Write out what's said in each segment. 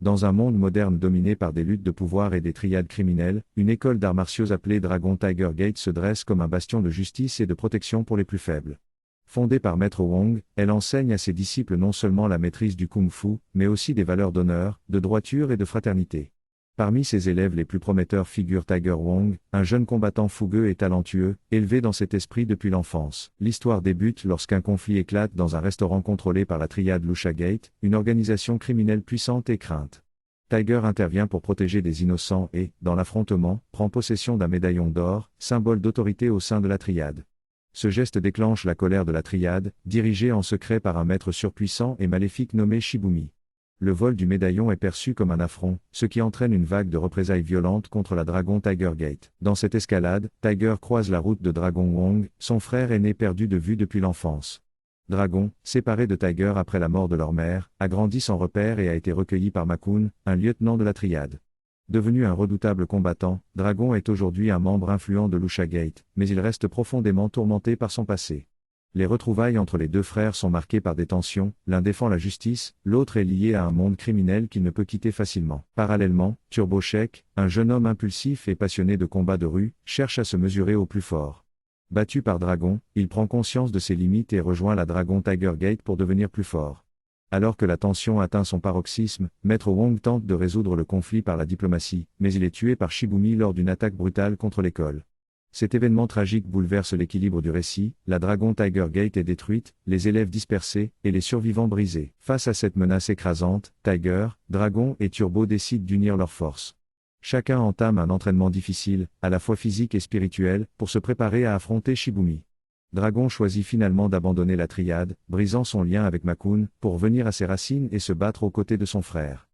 Dans un monde moderne dominé par des luttes de pouvoir et des triades criminelles, une école d'arts martiaux appelée Dragon Tiger Gate se dresse comme un bastion de justice et de protection pour les plus faibles. Fondée par Maître Wong, elle enseigne à ses disciples non seulement la maîtrise du kung-fu, mais aussi des valeurs d'honneur, de droiture et de fraternité. Parmi ses élèves les plus prometteurs figure Tiger Wong, un jeune combattant fougueux et talentueux, élevé dans cet esprit depuis l'enfance. L'histoire débute lorsqu'un conflit éclate dans un restaurant contrôlé par la triade Lucha Gate, une organisation criminelle puissante et crainte. Tiger intervient pour protéger des innocents et, dans l'affrontement, prend possession d'un médaillon d'or, symbole d'autorité au sein de la triade. Ce geste déclenche la colère de la triade, dirigée en secret par un maître surpuissant et maléfique nommé Shibumi. Le vol du médaillon est perçu comme un affront, ce qui entraîne une vague de représailles violentes contre la Dragon Tiger Gate. Dans cette escalade, Tiger croise la route de Dragon Wong, son frère aîné perdu de vue depuis l'enfance. Dragon, séparé de Tiger après la mort de leur mère, a grandi sans repère et a été recueilli par Makun, un lieutenant de la triade. Devenu un redoutable combattant, Dragon est aujourd'hui un membre influent de Lucha Gate, mais il reste profondément tourmenté par son passé. Les retrouvailles entre les deux frères sont marquées par des tensions, l'un défend la justice, l'autre est lié à un monde criminel qu'il ne peut quitter facilement. Parallèlement, Turbo Sheik, un jeune homme impulsif et passionné de combats de rue, cherche à se mesurer au plus fort. Battu par Dragon, il prend conscience de ses limites et rejoint la Dragon Tiger Gate pour devenir plus fort. Alors que la tension atteint son paroxysme, Maître Wong tente de résoudre le conflit par la diplomatie, mais il est tué par Shibumi lors d'une attaque brutale contre l'école. Cet événement tragique bouleverse l'équilibre du récit, la Dragon Tiger Gate est détruite, les élèves dispersés, et les survivants brisés. Face à cette menace écrasante, Tiger, Dragon et Turbo décident d'unir leurs forces. Chacun entame un entraînement difficile, à la fois physique et spirituel, pour se préparer à affronter Shibumi. Dragon choisit finalement d'abandonner la triade, brisant son lien avec Makun, pour revenir à ses racines et se battre aux côtés de son frère.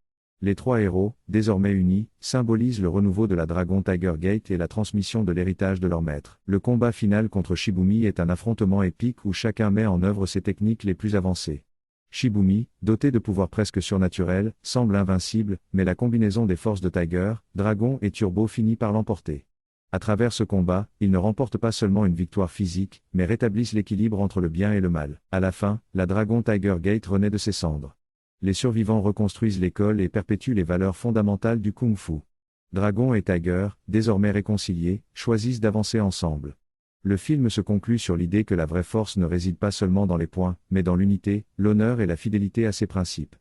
Les trois héros, désormais unis, symbolisent le renouveau de la Dragon Tiger Gate et la transmission de l'héritage de leur maître. Le combat final contre Shibumi est un affrontement épique où chacun met en œuvre ses techniques les plus avancées. Shibumi, doté de pouvoirs presque surnaturels, semble invincible, mais la combinaison des forces de Tiger, Dragon et Turbo finit par l'emporter. À travers ce combat, ils ne remportent pas seulement une victoire physique, mais rétablissent l'équilibre entre le bien et le mal. À la fin, la Dragon Tiger Gate renaît de ses cendres. Les survivants reconstruisent l'école et perpétuent les valeurs fondamentales du kung-fu. Dragon et Tiger, désormais réconciliés, choisissent d'avancer ensemble. Le film se conclut sur l'idée que la vraie force ne réside pas seulement dans les points, mais dans l'unité, l'honneur et la fidélité à ses principes.